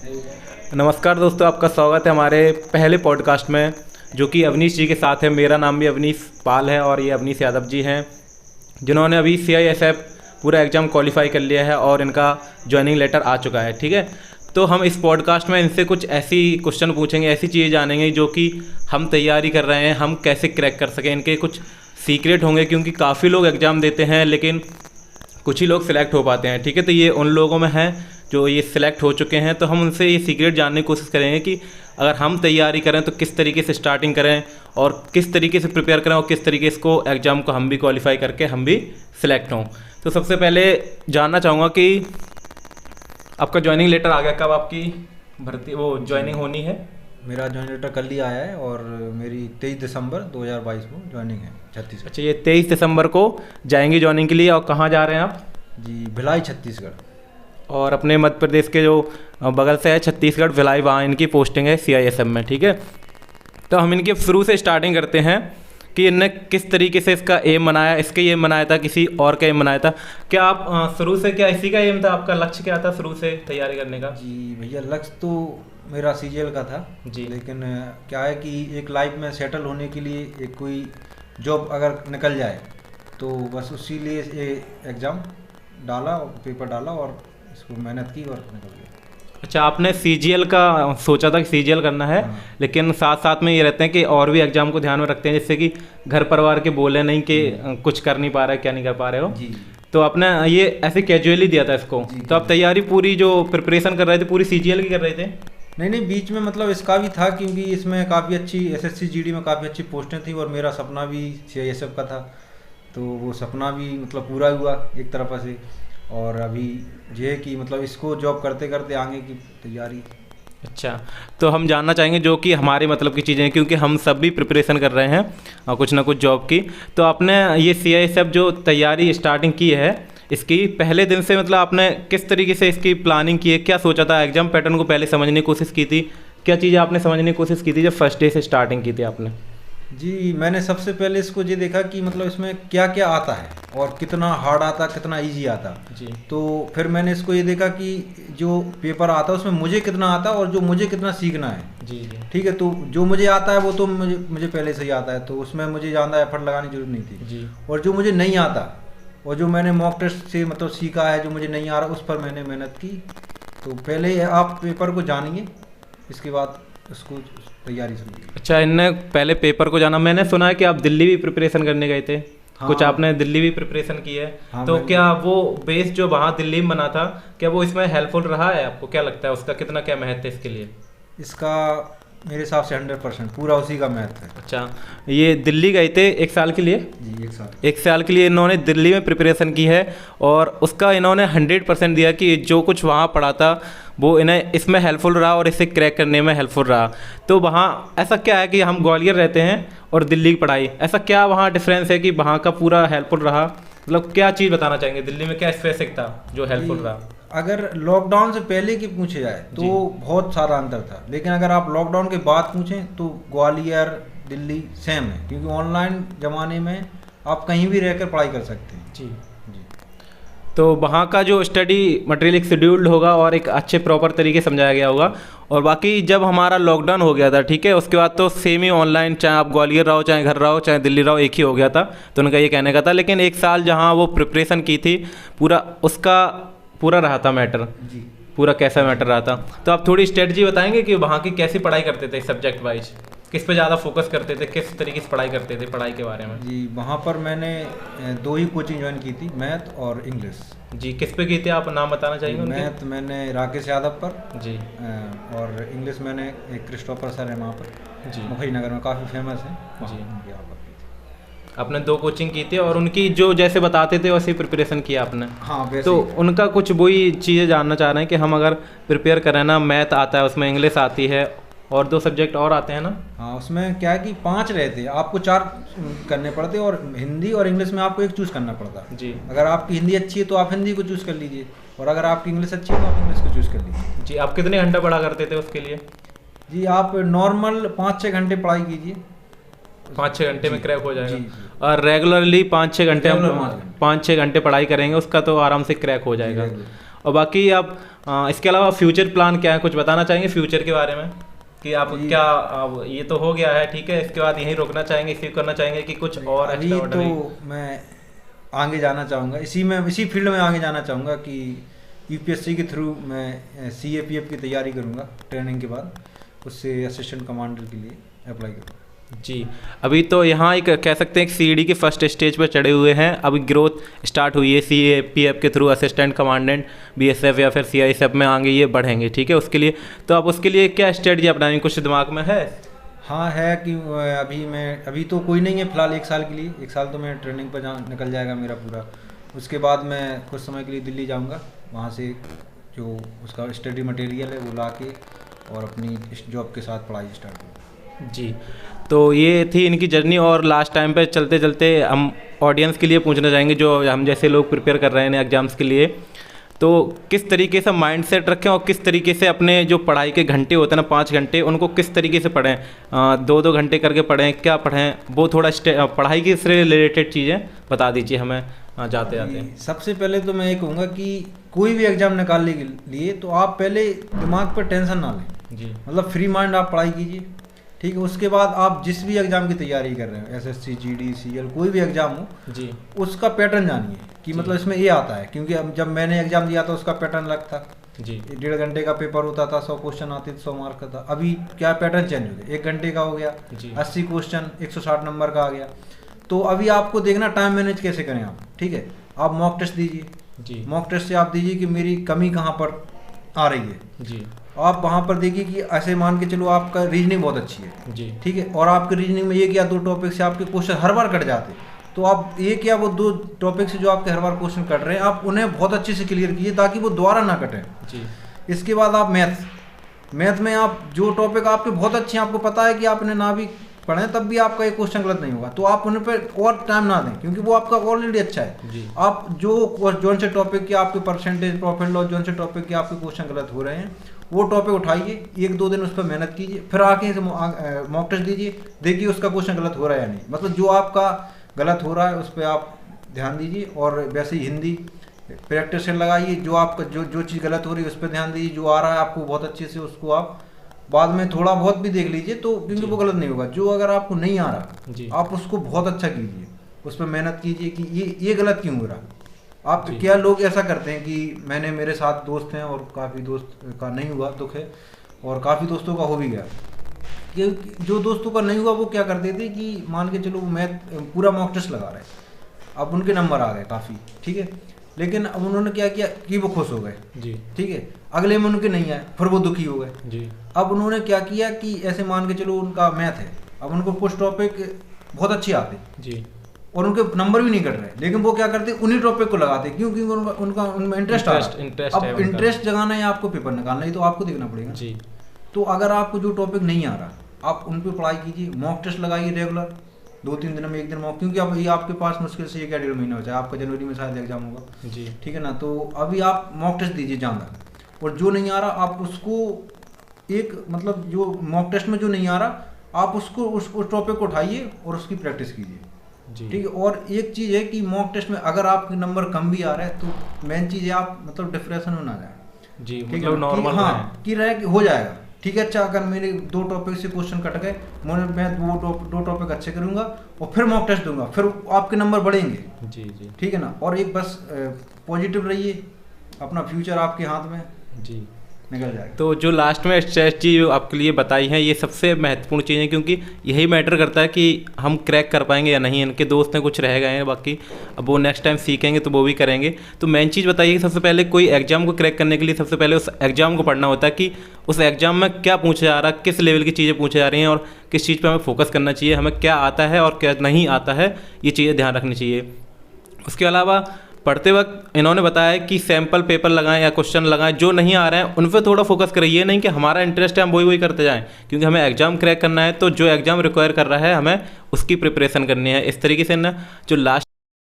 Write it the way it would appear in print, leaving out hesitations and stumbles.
नमस्कार दोस्तों, आपका स्वागत है हमारे पहले पॉडकास्ट में, जो कि अवनीश जी के साथ है। मेरा नाम भी अवनीश पाल है और ये अवनीश यादव जी हैं, जिन्होंने अभी CISF पूरा एग्ज़ाम क्वालिफाई कर लिया है और इनका ज्वाइनिंग लेटर आ चुका है। ठीक है, तो हम इस पॉडकास्ट में इनसे कुछ ऐसी क्वेश्चन पूछेंगे, ऐसी चीज़ें जानेंगे जो कि हम तैयारी कर रहे हैं, हम कैसे क्रैक कर सकें। इनके कुछ सीक्रेट होंगे, क्योंकि काफ़ी लोग एग्ज़ाम देते हैं लेकिन कुछ ही लोग सिलेक्ट हो पाते हैं। ठीक है, तो ये उन लोगों में हैं जो ये सिलेक्ट हो चुके हैं, तो हम उनसे ये सीक्रेट जानने की कोशिश करेंगे कि अगर हम तैयारी करें तो किस तरीके से स्टार्टिंग करें और किस तरीके से प्रिपेयर करें और किस तरीके से इसको एग्ज़ाम को हम भी क्वालिफाई करके हम भी सिलेक्ट हों। तो सबसे पहले जानना चाहूँगा कि आपका ज्वाइनिंग लेटर आ गया, कब आपकी भर्ती ज्वाइनिंग होनी है? मेरा ज्वाइनिंग लेटर कल ही आया है और मेरी 23 दिसंबर 2022 को ज्वाइनिंग है छत्तीसगढ़। अच्छा, ये 23 दिसंबर को जाएंगे ज्वाइनिंग के लिए। और कहाँ जा रहे हैं आप? जी, भिलाई छत्तीसगढ़। और अपने मध्य प्रदेश के जो बगल से है छत्तीसगढ़, भिलाई, वहाँ इनकी पोस्टिंग है CISF में। ठीक है, तो हम इनके शुरू से स्टार्टिंग करते हैं कि इनने किस तरीके से इसका एम बनाया। इसके एम बनाया था, किसी और का एम बनाया था? क्या आप शुरू से, क्या इसी का एम था? आपका लक्ष्य क्या था शुरू से तैयारी करने का? जी भैया, लक्ष्य तो मेरा CGL का था जी, लेकिन क्या है कि एक लाइफ में सेटल होने के लिए एक कोई जॉब अगर निकल जाए तो बस उसी लिए ये एग्ज़ाम डाला और पेपर डाला और इसको मेहनत की और निकल गया। अच्छा, आपने CGL का सोचा था कि CGL करना है, लेकिन साथ साथ में ये रहते हैं कि और भी एग्जाम को ध्यान में रखते हैं, जिससे कि घर परिवार के बोले नहीं कि कुछ कर नहीं पा रहे, क्या नहीं कर पा रहे हो। जी, तो आपने ये ऐसे कैजुअली दिया था इसको। तो आप तैयारी पूरी जो प्रिपरेशन कर रहे थे पूरी CGL की कर रहे थे? नहीं, बीच में मतलब इसका भी था, क्योंकि इसमें काफ़ी अच्छी SSC GD में काफ़ी अच्छी पोस्टें थी और मेरा सपना भी CISF का था, तो वो सपना भी मतलब पूरा हुआ एक तरफ से। और अभी ये है कि मतलब इसको जॉब करते करते आगे की तैयारी। अच्छा, तो हम जानना चाहेंगे जो कि हमारे मतलब की चीज़ें हैं, क्योंकि हम सब भी प्रिपरेशन कर रहे हैं और कुछ ना कुछ जॉब की। तो आपने ये CISF जो तैयारी स्टार्टिंग की है, इसकी पहले दिन से मतलब आपने किस तरीके से इसकी प्लानिंग की है? क्या सोचा था? एग्जाम पैटर्न को पहले समझने की कोशिश की थी? क्या चीज़ें आपने समझने की कोशिश की थी जब फर्स्ट डे से स्टार्टिंग की थी आपने? जी, मैंने सबसे पहले इसको ये देखा कि मतलब इसमें क्या क्या आता है और कितना हार्ड आता, कितना इजी आता। जी, तो फिर मैंने इसको ये देखा कि जो पेपर आता है उसमें मुझे कितना आता और जो मुझे कितना सीखना है। जी, जी, ठीक है, तो जो मुझे आता है वो तो मुझे पहले से ही आता है, तो उसमें मुझे ज़्यादा एफर्ट लगाने की जरूरत नहीं थी। जी। और जो मुझे नहीं आता और जो मैंने मॉक टेस्ट से मतलब सीखा है, जो मुझे नहीं आ रहा उस पर मैंने मेहनत की। तो पहले आप पेपर को जानिए, इसके बाद उसको तैयारी शुरू की। अच्छा, इनने पहले पेपर को जाना। मैंने सुना है कि आप दिल्ली भी प्रिपरेशन करने गए थे। हाँ, कुछ आपने दिल्ली भी प्रिपरेशन की है। हाँ, तो क्या वो बेस जो वहाँ दिल्ली में बना था, क्या वो इसमें हेल्पफुल रहा है? आपको क्या लगता है उसका कितना क्या महत्व है इसके लिए? इसका मेरे हिसाब से 100% पूरा उसी का महत्व है। अच्छा, ये दिल्ली गए थे 1 साल के लिए? जी, एक साल के लिए इन्होंने दिल्ली में प्रिपरेशन की है और उसका इन्होंने 100% दिया कि जो कुछ वहाँ पढ़ा था वो इन्हें इसमें हेल्पफुल रहा और इसे क्रैक करने में हेल्पफुल रहा। तो वहाँ ऐसा क्या है कि हम ग्वालियर रहते हैं और दिल्ली की पढ़ाई, ऐसा क्या वहाँ डिफरेंस है कि वहाँ का पूरा हेल्पफुल रहा? मतलब क्या चीज़ बताना चाहेंगे, दिल्ली में क्या स्पेसिफिक था जो हेल्पफुल रहा? अगर लॉकडाउन से पहले की पूछे जाए तो बहुत सारा अंतर था, लेकिन अगर आप लॉकडाउन के बाद पूछें तो ग्वालियर दिल्ली सेम है, क्योंकि ऑनलाइन ज़माने में आप कहीं भी रहकर पढ़ाई कर सकते हैं। जी, जी, तो वहाँ का जो स्टडी मटेरियल एक शेड्यूल्ड होगा और एक अच्छे प्रॉपर तरीके से समझाया गया होगा। और बाकी जब हमारा लॉकडाउन हो गया था, ठीक है, उसके बाद तो सेम ही ऑनलाइन, चाहे आप ग्वालियर रहो, चाहे घर रहो, चाहे दिल्ली रहो, एक ही हो गया था। तो उनका ये कहने का था, लेकिन 1 साल जहाँ वो प्रिपरेशन की थी पूरा उसका पूरा रहा था मैटर, जी, पूरा कैसा मैटर रहा था। तो आप थोड़ी स्ट्रेटजी बताएंगे कि वहाँ की कैसी पढ़ाई करते थे सब्जेक्ट वाइज, किस पे ज़्यादा फोकस करते थे, किस तरीके से पढ़ाई करते थे, पढ़ाई के बारे में? जी, वहाँ पर मैंने 2 ही कोचिंग ज्वाइन की थी, मैथ और इंग्लिश। जी, किस पे की थी? आप नाम बताना चाहिए उनके? मैथ मैंने राकेश यादव पर। जी, और इंग्लिश मैंने एक क्रिस्टोफर सर है वहाँ पर, जी, मुखरीनगर में काफ़ी फेमस है जी। उनके यहाँ पर की थी। आपने 2 कोचिंग की थी और उनकी जो जैसे बताते थे वैसे प्रिपरेशन किया आपने? हाँ, वैसे तो ही। उनका कुछ वही चीज़ें जानना चाह रहे हैं कि हम अगर प्रिपेयर करें ना, मैथ आता है उसमें, इंग्लिश आती है और 2 सब्जेक्ट और आते हैं ना? हाँ, उसमें क्या है कि 5 रहते, आपको 4 करने पड़ते और हिंदी और इंग्लिश में आपको एक चूज़ करना पड़ता। जी, अगर आपकी हिंदी अच्छी है तो आप हिंदी को चूज़ कर लीजिए, और अगर आपकी इंग्लिश अच्छी है तो आप इंग्लिश को चूज़ कर लीजिए। जी। आप कितने घंटा पढ़ा करते थे उसके लिए? जी, आप नॉर्मल 5-6 घंटे पढ़ाई कीजिए, 5-6 घंटे में क्रैक हो जाएगा। जी। और रेगुलरली 5-6 घंटे Regular हम 5 घंटे। 5-6 घंटे पढ़ाई करेंगे उसका तो आराम से क्रैक हो जाएगा। regular। और बाकी आप इसके अलावा फ्यूचर प्लान क्या है, कुछ बताना चाहेंगे फ्यूचर के बारे में कि आप क्या, अब ये तो हो गया है ठीक है, इसके बाद यहीं रोकना चाहेंगे, इसी करना चाहेंगे कि कुछ और अभी तो मैं आगे जाना चाहूँगा, इसी फील्ड में आगे जाना चाहूँगा कि यूपीएससी के थ्रू मैं सीएपीएफ की तैयारी करूँगा, ट्रेनिंग के बाद उससे असिस्टेंट कमांडर के लिए अप्लाई करूँगा। जी, अभी तो यहाँ एक कह सकते हैं एक सीढ़ी की फर्स्ट स्टेज पर चढ़े हुए हैं, अभी ग्रोथ स्टार्ट हुई है, सीएपीएफ के थ्रू असिस्टेंट कमांडेंट बीएसएफ या फिर सीआईएसएफ में आगे ये बढ़ेंगे ठीक है। उसके लिए तो आप उसके लिए क्या स्ट्रेटजी अपनाएंगे, कुछ दिमाग में है? हाँ है कि अभी तो कोई नहीं है फिलहाल, 1 साल के लिए, 1 साल तो मैं ट्रेनिंग पर निकल जाएगा मेरा पूरा। उसके बाद मैं कुछ समय के लिए दिल्ली जाऊँगा, वहाँ से जो उसका स्टडी मटेरियल है वो ला के और अपनी जॉब के साथ पढ़ाई स्टार्ट करूँगा। जी, तो ये थी इनकी जर्नी। और लास्ट टाइम पे चलते चलते हम ऑडियंस के लिए पूछना चाहेंगे जो हम जैसे लोग प्रिपेयर कर रहे हैं एग्ज़ाम्स के लिए, तो किस तरीके से माइंड सेट रखें और किस तरीके से अपने जो पढ़ाई के घंटे होते हैं ना 5 घंटे, उनको किस तरीके से पढ़ें, 2-2 घंटे करके पढ़ें, क्या पढ़ें, वो थोड़ा पढ़ाई की से रिलेटेड चीज़ें बता दीजिए हमें जाते जाते। सबसे पहले तो मैं ये कहूँगा कि कोई भी एग्ज़ाम निकालने के लिए तो आप पहले दिमाग पर टेंशन ना लें जी, मतलब फ्री माइंड आप पढ़ाई कीजिए ठीक है। उसके बाद आप जिस भी एग्ज़ाम की तैयारी कर रहे हो, एसएससी जीडी सीएल कोई भी एग्ज़ाम हो जी, उसका पैटर्न जानिए कि मतलब इसमें ये आता है, क्योंकि अब जब मैंने एग्ज़ाम दिया था उसका पैटर्न अलग था जी, 1.5 घंटे का पेपर होता था, 100 क्वेश्चन आते थे, 100 मार्क का था। अभी क्या पैटर्न चेंज हो गया, 1 घंटे का हो गया, 80 क्वेश्चन 160 नंबर का आ गया। तो अभी आपको देखना टाइम मैनेज कैसे करें आप, ठीक है। आप मॉक टेस्ट दीजिए जी, मॉक टेस्ट से आप दीजिए कि मेरी कमी कहाँ पर आ रही है जी, आप वहाँ पर देखिए कि ऐसे मान के चलो आपका रीजनिंग बहुत अच्छी है जी, ठीक है, और आपके रीजनिंग में ये क्या 2 टॉपिक से आपके क्वेश्चन हर बार कट जाते, तो आप ये क्या वो 2 टॉपिक से जो आपके हर बार क्वेश्चन कट रहे हैं आप उन्हें बहुत अच्छे से क्लियर कीजिए ताकि वो दोबारा ना कटें जी। इसके बाद आप मैथ में आप जो टॉपिक आपके बहुत अच्छे हैं, आपको पता है कि आपने ना भी पढ़े तब भी आपका एक क्वेश्चन गलत नहीं होगा, तो आप उन पर और टाइम ना दें क्योंकि वो आपका ऑलरेडी अच्छा है जी। आप जोन से टॉपिक के आपके परसेंटेज प्रॉफिट लॉस जोन से टॉपिक के आपके क्वेश्चन गलत हो रहे हैं वो टॉपिक उठाइए, 1-2 दिन उस पर मेहनत कीजिए, फिर आके मॉक टेस्ट दीजिए, देखिए उसका क्वेश्चन गलत हो रहा है या नहीं, मतलब जो आपका गलत हो रहा है उस पर आप ध्यान दीजिए। और वैसे ही हिंदी प्रैक्टिस से लगाइए, जो आपका जो चीज़ गलत हो रही है उस पर ध्यान दीजिए, जो आ रहा है आपको बहुत अच्छे से उसको आप बाद में थोड़ा बहुत भी देख लीजिए तो क्योंकि वो गलत नहीं होगा। जो अगर आपको नहीं आ रहा आप उसको बहुत अच्छा कीजिए, उस पर मेहनत कीजिए कि ये गलत क्यों हो रहा। आप क्या लोग ऐसा करते हैं कि मेरे साथ दोस्त हैं और काफ़ी दोस्त का नहीं हुआ, दुख है, और काफ़ी दोस्तों का हो भी गया कि जो दोस्तों का नहीं हुआ वो क्या करते थे कि मान के चलो मैथ पूरा मॉक टेस्ट लगा रहे, अब उनके नंबर आ गए काफ़ी, ठीक है, लेकिन अब उन्होंने क्या किया कि वो खुश हो गए जी, ठीक है, अगले में उनके नहीं आए फिर वो दुखी हो गए जी। अब उन्होंने क्या किया कि ऐसे मान के चलो उनका मैथ है, अब उनको कुछ टॉपिक बहुत अच्छे आते जी और उनके नंबर भी नहीं कट रहे, लेकिन वो क्या करते उन्हीं टॉपिक को लगाते क्योंकि उनका उनमें इंटरेस्ट आ रहा है। अब इंटरेस्ट जगाना है आपको पेपर निकालना ही तो आपको देखना पड़ेगा जी। तो अगर आपको जो टॉपिक नहीं आ रहा आप उन पर पढ़ाई कीजिए, मॉक टेस्ट लगाइए रेगुलर, 2-3 दिन में 1 दिन मॉक, क्योंकि अब ये आपके पास मुश्किल से 1-1.5 महीना हो जाए, आपका जनवरी में शायद एग्जाम होगा जी, ठीक है ना। तो अभी आप मॉक टेस्ट दीजिए ज़्यादा, और जो नहीं आ रहा आप उसको एक मतलब जो मॉक टेस्ट में जो नहीं आ रहा आप उसको उस टॉपिक को उठाइए और उसकी प्रैक्टिस कीजिए, ठीक है। और एक चीज़ है कि मॉक टेस्ट में अगर आपके नंबर कम भी आ रहे हैं तो मेन चीज़ है आप मतलब डिप्रेशन में ना जाए जी, मतलब नॉर्मल हाँ कि रहे हो जाएगा, ठीक है। अच्छा अगर मेरे 2 टॉपिक से क्वेश्चन कट गए, मैं 2 टॉपिक अच्छे करूंगा और फिर मॉक टेस्ट दूंगा, फिर आपके नंबर बढ़ेंगे जी जी, ठीक है ना। और एक बस पॉजिटिव रहिए, अपना फ्यूचर आपके हाथ में जी निकल जाएगा। तो जो लास्ट में स्ट्रेटजी जो आपके लिए बताई है ये सबसे महत्वपूर्ण चीज़ है, क्योंकि यही मैटर करता है कि हम क्रैक कर पाएंगे या नहीं। इनके दोस्त हैं कुछ रह गए हैं, बाकी अब वो नेक्स्ट टाइम सीखेंगे तो वो भी करेंगे। तो मेन चीज़ बताइए कि सबसे पहले कोई एग्जाम को क्रैक करने के लिए सबसे पहले उस एग्जाम को पढ़ना होता है कि उस एग्जाम में क्या पूछा जा रहा है, किस लेवल की चीज़ें पूछी जा रही हैं और किस चीज़ पर हमें फोकस करना चाहिए, हमें क्या आता है और क्या नहीं आता है, ये चीज़ें ध्यान रखनी चाहिए। उसके अलावा पढ़ते वक्त इन्होंने बताया कि सैम्पल पेपर लगाएं या क्वेश्चन लगाएं, जो नहीं आ रहे हैं उन पर थोड़ा फोकस करें। ये नहीं कि हमारा इंटरेस्ट है हम वही करते जाएं, क्योंकि हमें एग्जाम क्रैक करना है तो जो एग्जाम रिक्वायर कर रहा है हमें उसकी प्रिपरेशन करनी है। इस तरीके से ना जो लास्ट